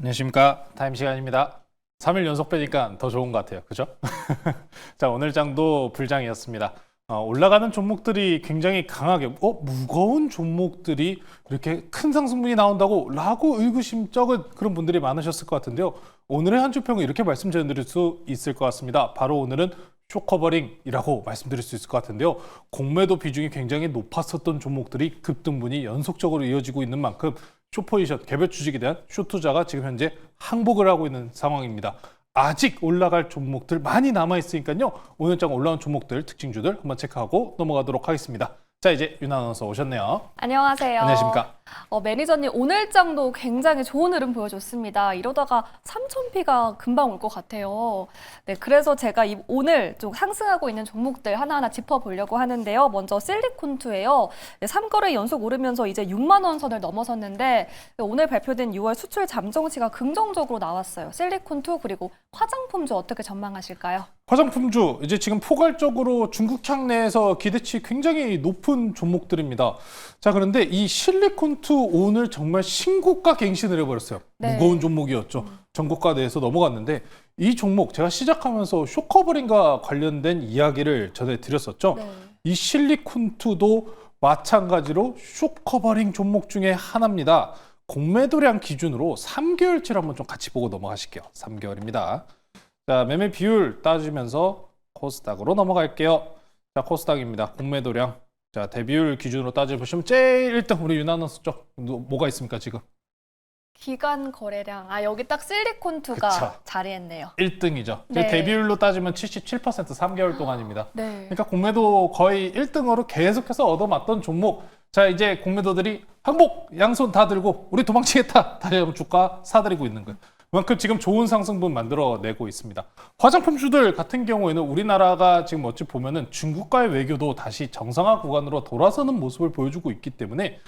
안녕하십니까. 타임 시간입니다. 3일 연속 빼니까 더 좋은 것 같아요. 그죠? 자, 오늘 장도 불장이었습니다. 올라가는 종목들이 굉장히 강하게 무거운 종목들이 이렇게 큰 상승분이 나온다고 라고 의구심쩍은 그런 분들이 많으셨을 것 같은데요. 오늘의 한 주평은 이렇게 말씀드릴 수 있을 것 같습니다. 바로 오늘은 쇼커버링이라고 말씀드릴 수 있을 것 같은데요. 공매도 비중이 굉장히 높았었던 종목들이 급등분이 연속적으로 이어지고 있는 만큼 숏포지션, 개별 주식에 대한 숏 투자가 지금 현재 항복을 하고 있는 상황입니다. 아직 올라갈 종목들 많이 남아있으니까요. 오늘 장 올라온 종목들, 특징주들 한번 체크하고 넘어가도록 하겠습니다. 자, 이제 윤 아나운서 오셨네요. 안녕하세요. 안녕하십니까. 매니저님 오늘 장도 굉장히 좋은 흐름 보여줬습니다. 이러다가 3,000피가 금방 올 것 같아요. 네, 그래서 제가 오늘 좀 상승하고 있는 종목들 하나하나 짚어보려고 하는데요. 먼저 실리콘투예요. 네, 3거래 연속 오르면서 이제 6만 원 선을 넘어섰는데 오늘 발표된 6월 수출 잠정치가 긍정적으로 나왔어요. 실리콘투 그리고 화장품주 어떻게 전망하실까요? 화장품주, 이제 지금 포괄적으로 중국향 내에서 기대치 굉장히 높은 종목들입니다. 자, 그런데 이 실리콘투 오늘 정말 신고가 갱신을 해버렸어요. 네. 무거운 종목이었죠. 전고가 내에서 넘어갔는데 이 종목 제가 시작하면서 쇼커버링과 관련된 이야기를 전해드렸었죠. 네. 이 실리콘투도 마찬가지로 쇼커버링 종목 중에 하나입니다. 공매도량 기준으로 3개월치를 한번 좀 같이 보고 넘어가실게요. 3개월입니다. 자, 매매 비율 따지면서 코스닥으로 넘어갈게요. 자, 코스닥입니다. 공매도량. 자, 대비율 기준으로 따져보시면 제일 1등 우리 윤아나운서 쪽 뭐가 있습니까, 지금? 기간 거래량. 여기 딱 실리콘투가 그쵸. 자리했네요. 1등이죠. 네. 대비율로 따지면 77% 3개월 동안입니다. 네. 그러니까 공매도 거의 1등으로 계속해서 얻어맞던 종목. 자, 이제 공매도들이 항복, 양손 다 들고 우리 도망치겠다. 다시 한번 주가 사들이고 있는 거예요. 그만큼 지금 좋은 상승분 만들어내고 있습니다. 화장품주들 같은 경우에는 우리나라가 지금 어찌 보면은 중국과의 외교도 다시 정상화 구간으로 돌아서는 모습을 보여주고 있기 때문에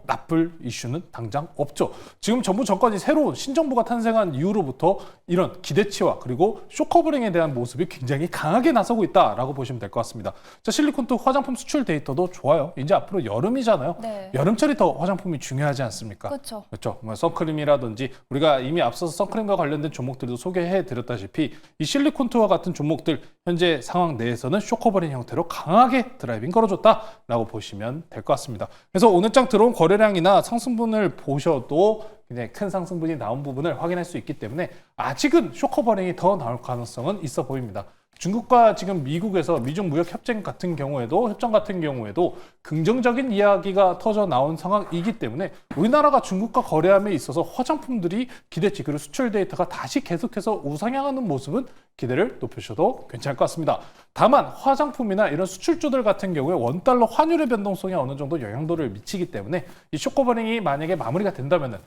나쁠 이슈는 당장 없죠. 지금 정부 정권이 새로운 신정부가 탄생한 이후로부터 이런 기대치와 그리고 쇼커버링에 대한 모습이 굉장히 강하게 나서고 있다라고 보시면 될 것 같습니다. 자, 실리콘투 화장품 수출 데이터도 좋아요. 이제 앞으로 여름이잖아요. 네. 여름철이 더 화장품이 중요하지 않습니까? 그렇죠. 그렇죠. 뭐 선크림이라든지 우리가 이미 앞서서 선크림과 관련된 종목들도 소개해 드렸다시피 이 실리콘투와 같은 종목들 현재 상황 내에서는 쇼커버링 형태로 강하게 드라이빙 걸어줬다라고 보시면 될 것 같습니다. 그래서 오늘 장 들어온 거래량이나 상승분을 보셔도 굉장히 큰 상승분이 나온 부분을 확인할 수 있기 때문에 아직은 쇼커버링이 더 나올 가능성은 있어 보입니다. 중국과 지금 미국에서 미중 무역 협정 같은 경우에도 긍정적인 이야기가 터져 나온 상황이기 때문에 우리나라가 중국과 거래함에 있어서 화장품들이 기대치 그리고 수출 데이터가 다시 계속해서 우상향하는 모습은 기대를 높이셔도 괜찮을 것 같습니다. 다만 화장품이나 이런 수출주들 같은 경우에 원달러 환율의 변동성이 어느 정도 영향도를 미치기 때문에 이 쇼커버링이 만약에 마무리가 된다면은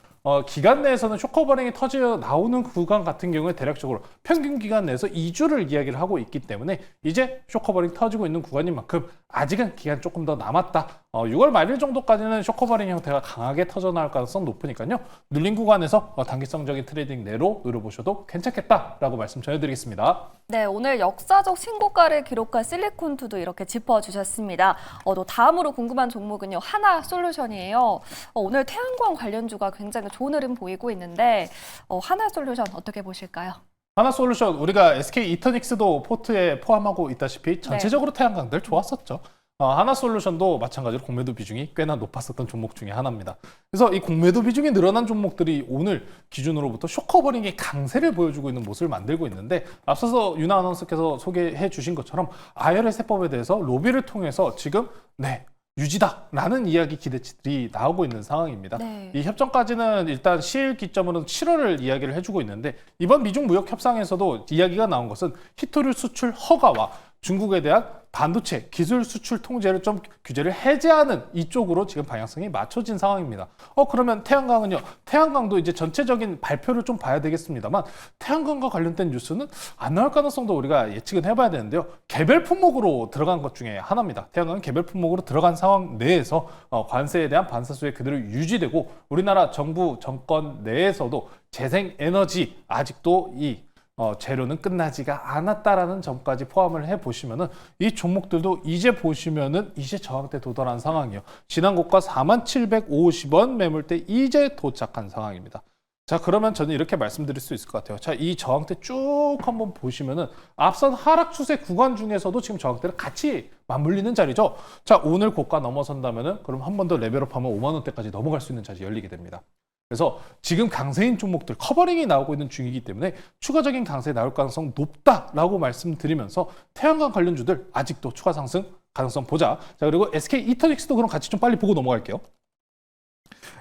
기간 내에서는 쇼커버링이 터져 나오는 구간 같은 경우에 대략적으로 평균 기간 내에서 2주를 이야기를 하고 있기 때문에 이제 쇼커버링 터지고 있는 구간인 만큼 아직은 기간 조금 더 남았다. 6월 말일 정도까지는 쇼커버링 형태가 강하게 터져 나올 가능성 높으니까요. 눌린 구간에서 단기성적인 트레이딩 내로 노려보셔도 괜찮겠다라고 말씀 전해드리겠습니다. 네, 오늘 역사적 신고가를 기록한 실리콘투도 이렇게 짚어주셨습니다. 또 다음으로 궁금한 종목은요, 하나솔루션이에요. 오늘 태양광 관련주가 굉장히 좋은 흐름 보이고 있는데 하나솔루션 어떻게 보실까요? 하나솔루션 우리가 SK 이터닉스도 포트에 포함하고 있다시피 전체적으로 태양광들 좋았었죠. 하나솔루션도 마찬가지로 공매도 비중이 꽤나 높았었던 종목 중에 하나입니다. 그래서 이 공매도 비중이 늘어난 종목들이 오늘 기준으로부터 쇼커버링의 강세를 보여주고 있는 모습을 만들고 있는데 앞서서 윤아 아나운서께서 소개해 주신 것처럼 IRS 세법에 대해서 로비를 통해서 지금 유지다라는 이야기 기대치들이 나오고 있는 상황입니다. 네. 이 협정까지는 일단 시일 기점으로는 7월을 이야기를 해주고 있는데 이번 미중 무역 협상에서도 이야기가 나온 것은 히토류 수출 허가와 중국에 대한 반도체 기술 수출 통제를 좀 규제를 해제하는 이쪽으로 지금 방향성이 맞춰진 상황입니다. 그러면 태양광은요? 태양광도 이제 전체적인 발표를 좀 봐야 되겠습니다만 태양광과 관련된 뉴스는 안 나올 가능성도 우리가 예측은 해봐야 되는데요. 개별 품목으로 들어간 것 중에 하나입니다. 태양광은 개별 품목으로 들어간 상황 내에서 관세에 대한 반사수에 그대로 유지되고 우리나라 정부 정권 내에서도 재생에너지 아직도 재료는 끝나지가 않았다라는 점까지 포함을 해보시면은 이 종목들도 이제 보시면은 이제 저항대 도달한 상황이에요. 지난 고가 4750원 매물대 이제 도착한 상황입니다. 자, 그러면 저는 이렇게 말씀드릴 수 있을 것 같아요. 자, 이 저항대 쭉 한번 보시면은 앞선 하락 추세 구간 중에서도 지금 저항대를 같이 맞물리는 자리죠. 자, 오늘 고가 넘어선다면은 그럼 한 번 더 레벨업하면 5만 원대까지 넘어갈 수 있는 자리 열리게 됩니다. 그래서 지금 강세인 종목들 커버링이 나오고 있는 중이기 때문에 추가적인 강세 나올 가능성 높다라고 말씀드리면서 태양광 관련주들 아직도 추가 상승 가능성 보자. 자, 그리고 SK 이터닉스도 그럼 같이 좀 빨리 보고 넘어갈게요.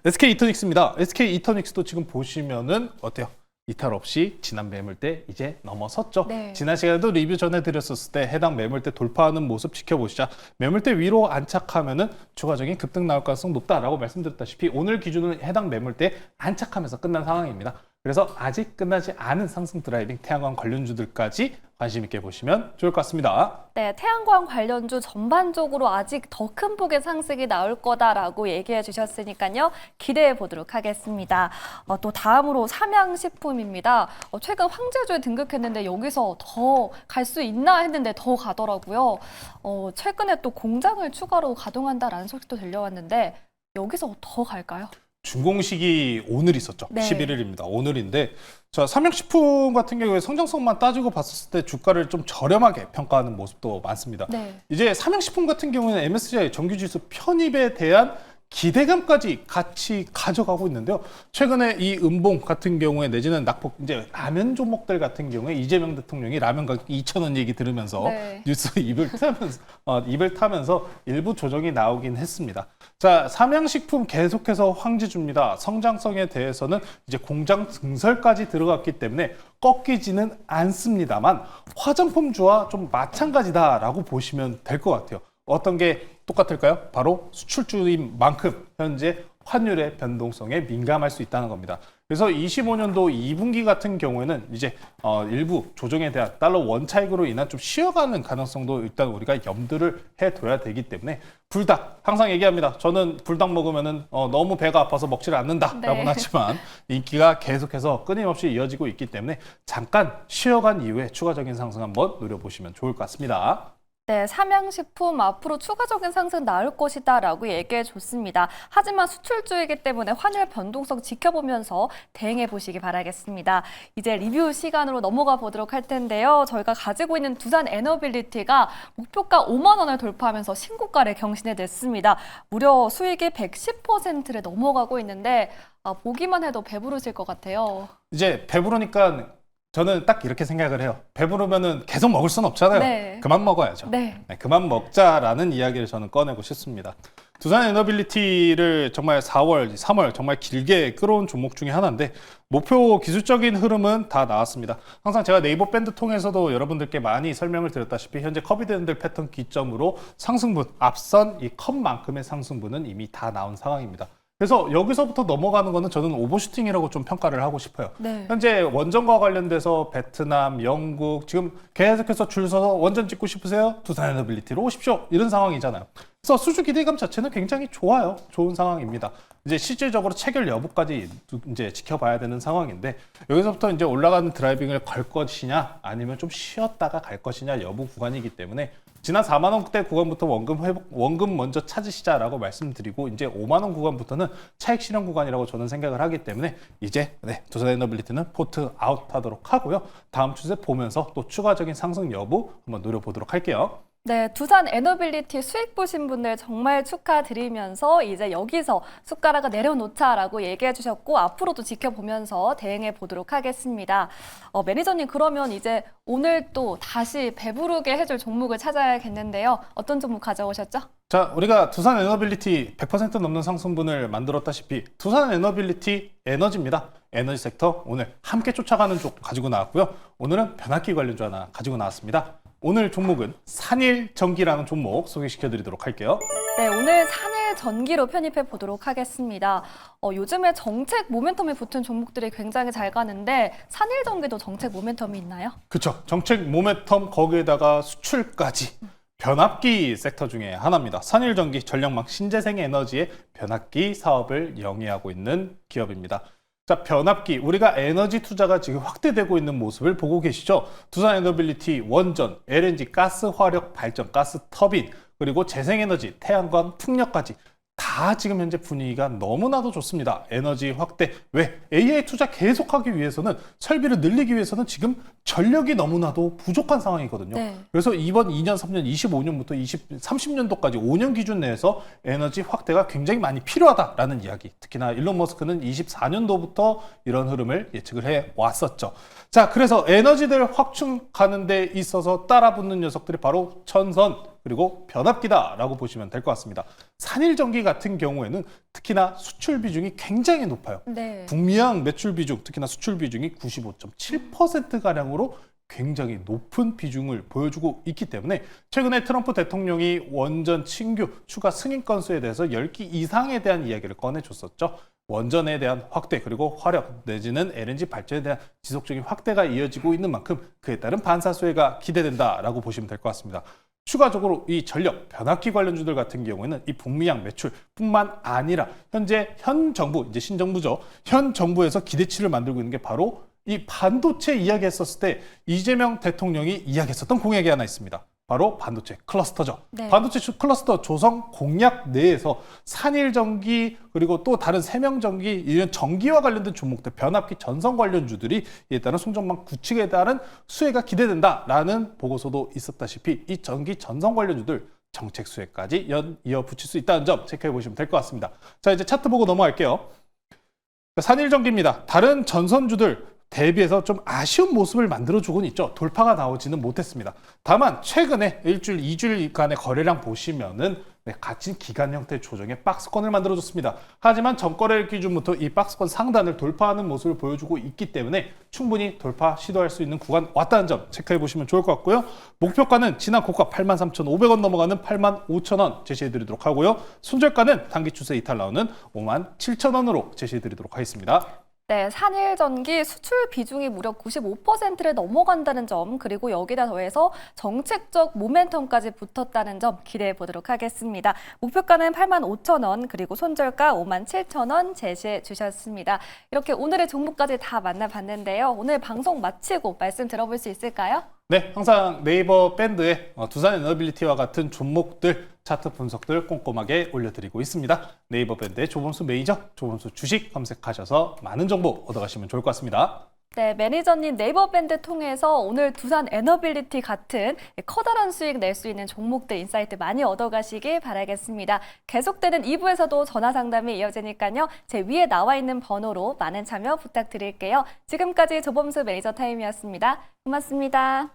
SK 이터닉스입니다. SK 이터닉스도 지금 보시면은 어때요? 이탈 없이 지난 매물대 이제 넘어섰죠. 네. 지난 시간에도 리뷰 전해드렸었을 때 해당 매물대 돌파하는 모습 지켜보시자. 매물대 위로 안착하면은 추가적인 급등 나올 가능성 높다라고 말씀드렸다시피 오늘 기준은 해당 매물대 안착하면서 끝난 상황입니다. 그래서 아직 끝나지 않은 상승 드라이빙 태양광 관련주들까지 관심 있게 보시면 좋을 것 같습니다. 네, 태양광 관련주 전반적으로 아직 더 큰 폭의 상승이 나올 거다라고 얘기해 주셨으니까요. 기대해 보도록 하겠습니다. 또 다음으로 삼양식품입니다. 최근 황제주에 등극했는데 여기서 더 갈 수 있나 했는데 더 가더라고요. 최근에 또 공장을 추가로 가동한다라는 소식도 들려왔는데 여기서 더 갈까요? 준공식이 오늘 있었죠. 네. 11일입니다. 오늘인데 자, 삼양식품 같은 경우에 성장성만 따지고 봤을 때 주가를 좀 저렴하게 평가하는 모습도 많습니다. 네. 이제 삼양식품 같은 경우에는 MSCI 정규지수 편입에 대한 기대감까지 같이 가져가고 있는데요. 최근에 이 음봉 같은 경우에 내지는 낙폭 이제 라면 종목들 같은 경우에 이재명 대통령이 라면 가격 2,000원 얘기 들으면서 네. 뉴스 입을 타면서 일부 조정이 나오긴 했습니다. 자, 삼양식품 계속해서 황지주입니다. 성장성에 대해서는 이제 공장 증설까지 들어갔기 때문에 꺾이지는 않습니다만 화장품주와 좀 마찬가지다라고 보시면 될 것 같아요. 어떤 게 똑같을까요? 바로 수출주인 만큼 현재 환율의 변동성에 민감할 수 있다는 겁니다. 그래서 25년도 2분기 같은 경우에는 이제 일부 조정에 대한 달러 원 차익으로 인한 좀 쉬어가는 가능성도 일단 우리가 염두를 해둬야 되기 때문에 불닭 항상 얘기합니다. 저는 불닭 먹으면은 너무 배가 아파서 먹지를 않는다라고는 네. 하지만 인기가 계속해서 끊임없이 이어지고 있기 때문에 잠깐 쉬어간 이후에 추가적인 상승 한번 노려보시면 좋을 것 같습니다. 네, 삼양식품 앞으로 추가적인 상승 나올 것이다라고 얘기해 줬습니다. 하지만 수출주이기 때문에 환율 변동성 지켜보면서 대응해 보시기 바라겠습니다. 이제 리뷰 시간으로 넘어가 보도록 할 텐데요. 저희가 가지고 있는 두산 에너빌리티가 목표가 5만 원을 돌파하면서 신고가를 경신해냈습니다. 무려 수익이 110%를 넘어가고 있는데 보기만 해도 배부르실 것 같아요. 이제 배부르니까 저는 딱 이렇게 생각을 해요. 배부르면은 계속 먹을 수는 없잖아요. 네. 그만 먹어야죠. 네. 네, 그만 먹자라는 이야기를 저는 꺼내고 싶습니다. 두산 에너빌리티를 정말 4월, 3월 정말 길게 끌어온 종목 중에 하나인데 목표 기술적인 흐름은 다 나왔습니다. 항상 제가 네이버 밴드 통해서도 여러분들께 많이 설명을 드렸다시피 현재 커비드 핸들 패턴 기점으로 상승분, 앞선 이 컷만큼의 상승분은 이미 다 나온 상황입니다. 그래서 여기서부터 넘어가는 거는 저는 오버슈팅이라고 좀 평가를 하고 싶어요. 네. 현재 원전과 관련돼서 베트남, 영국 지금 계속해서 줄 서서 원전 짓고 싶으세요? 두산 에너빌리티로 오십시오. 이런 상황이잖아요. 그래서 수주 기대감 자체는 굉장히 좋아요. 좋은 상황입니다. 이제 실질적으로 체결 여부까지 이제 지켜봐야 되는 상황인데 여기서부터 이제 올라가는 드라이빙을 걸 것이냐 아니면 좀 쉬었다가 갈 것이냐 여부 구간이기 때문에 지난 4만 원대 구간부터 원금 먼저 찾으시자라고 말씀드리고 이제 5만 원 구간부터는 차익 실현 구간이라고 저는 생각을 하기 때문에 이제 두산 에너빌리티는 포트 아웃하도록 하고요. 다음 추세 보면서 또 추가적인 상승 여부 한번 노려보도록 할게요. 네, 두산 에너빌리티 수익 보신 분들 정말 축하드리면서 이제 여기서 숟가락을 내려놓자라고 얘기해 주셨고 앞으로도 지켜보면서 대응해 보도록 하겠습니다. 매니저님 그러면 이제 오늘 또 다시 배부르게 해줄 종목을 찾아야겠는데요. 어떤 종목 가져오셨죠? 자, 우리가 두산 에너빌리티 100% 넘는 상승분을 만들었다시피 두산 에너빌리티 에너지입니다. 에너지 섹터 오늘 함께 쫓아가는 쪽 가지고 나왔고요. 오늘은 변압기 관련주 하나 가지고 나왔습니다. 오늘 종목은 산일전기라는 종목 소개시켜 드리도록 할게요. 네, 오늘 산일전기로 편입해 보도록 하겠습니다. 요즘에 정책 모멘텀이 붙은 종목들이 굉장히 잘 가는데 산일전기도 정책 모멘텀이 있나요? 그렇죠. 정책 모멘텀 거기에다가 수출까지 변압기 섹터 중에 하나입니다. 산일전기 전력망 신재생 에너지의 변압기 사업을 영위하고 있는 기업입니다. 자, 변압기, 우리가 에너지 투자가 지금 확대되고 있는 모습을 보고 계시죠? 두산 에너빌리티 원전, LNG, 가스 화력 발전, 가스 터빈, 그리고 재생에너지, 태양광, 풍력까지 다 지금 현재 분위기가 너무나도 좋습니다. 에너지 확대. 왜? AI 투자 계속하기 위해서는 설비를 늘리기 위해서는 지금 전력이 너무나도 부족한 상황이거든요. 네. 그래서 이번 2년, 3년, 25년부터 30년도까지 5년 기준 내에서 에너지 확대가 굉장히 많이 필요하다라는 이야기. 특히나 일론 머스크는 24년도부터 이런 흐름을 예측을 해 왔었죠. 자, 그래서 에너지들 확충하는 데 있어서 따라붙는 녀석들이 바로 전선 그리고 변압기다라고 보시면 될 것 같습니다. 산일전기 같은 경우에는 특히나 수출 비중이 굉장히 높아요. 네. 북미양 매출 비중, 특히나 수출 비중이 95.7%가량으로 굉장히 높은 비중을 보여주고 있기 때문에 최근에 트럼프 대통령이 원전 신규 추가 승인 건수에 대해서 10기 이상에 대한 이야기를 꺼내줬었죠. 원전에 대한 확대 그리고 화력 내지는 LNG 발전에 대한 지속적인 확대가 이어지고 있는 만큼 그에 따른 반사수혜가 기대된다라고 보시면 될 것 같습니다. 추가적으로 이 전력, 변압기 관련주들 같은 경우에는 이 북미양 매출뿐만 아니라 현재 현 정부, 이제 신정부죠. 현 정부에서 기대치를 만들고 있는 게 바로 이 반도체 이야기했었을 때 이재명 대통령이 이야기했었던 공약이 하나 있습니다. 바로 반도체 클러스터죠. 네. 반도체 클러스터 조성 공약 내에서 산일전기 그리고 또 다른 세명전기 이런 전기와 관련된 종목들 변압기 전선 관련주들이 이에 따른 송전망 구축에 따른 수혜가 기대된다라는 보고서도 있었다시피 이 전기 전선 관련주들 정책 수혜까지 이어 붙일 수 있다는 점 체크해 보시면 될 것 같습니다. 자, 이제 차트 보고 넘어갈게요. 산일전기입니다. 다른 전선주들 대비해서 좀 아쉬운 모습을 만들어주고는 있죠. 돌파가 나오지는 못했습니다. 다만 최근에 일주일, 2주일간의 거래량 보시면은 같이 기간 형태 조정의 박스권을 만들어줬습니다. 하지만 전거래 기준부터 이 박스권 상단을 돌파하는 모습을 보여주고 있기 때문에 충분히 돌파 시도할 수 있는 구간 왔다는 점 체크해 보시면 좋을 것 같고요. 목표가는 지난 고가 83,500원 넘어가는 85,000원 제시해 드리도록 하고요. 손절가는 단기 추세 이탈 나오는 57,000원으로 제시해 드리도록 하겠습니다. 네, 산일전기 수출 비중이 무려 95%를 넘어간다는 점, 그리고 여기다 더해서 정책적 모멘텀까지 붙었다는 점 기대해 보도록 하겠습니다. 목표가는 85,000원, 그리고 손절가 57,000원 제시해 주셨습니다. 이렇게 오늘의 종목까지 다 만나봤는데요. 오늘 방송 마치고 말씀 들어볼 수 있을까요? 네, 항상 네이버 밴드에 두산 에너빌리티와 같은 종목들 차트 분석들 꼼꼼하게 올려드리고 있습니다. 네이버 밴드의 조범수 매니저, 조범수 주식 검색하셔서 많은 정보 얻어가시면 좋을 것 같습니다. 네, 매니저님 네이버 밴드 통해서 오늘 두산 에너빌리티 같은 커다란 수익 낼 수 있는 종목들 인사이트 많이 얻어가시길 바라겠습니다. 계속되는 2부에서도 전화 상담이 이어지니까요. 제 위에 나와 있는 번호로 많은 참여 부탁드릴게요. 지금까지 조범수 매니저 타임이었습니다. 고맙습니다.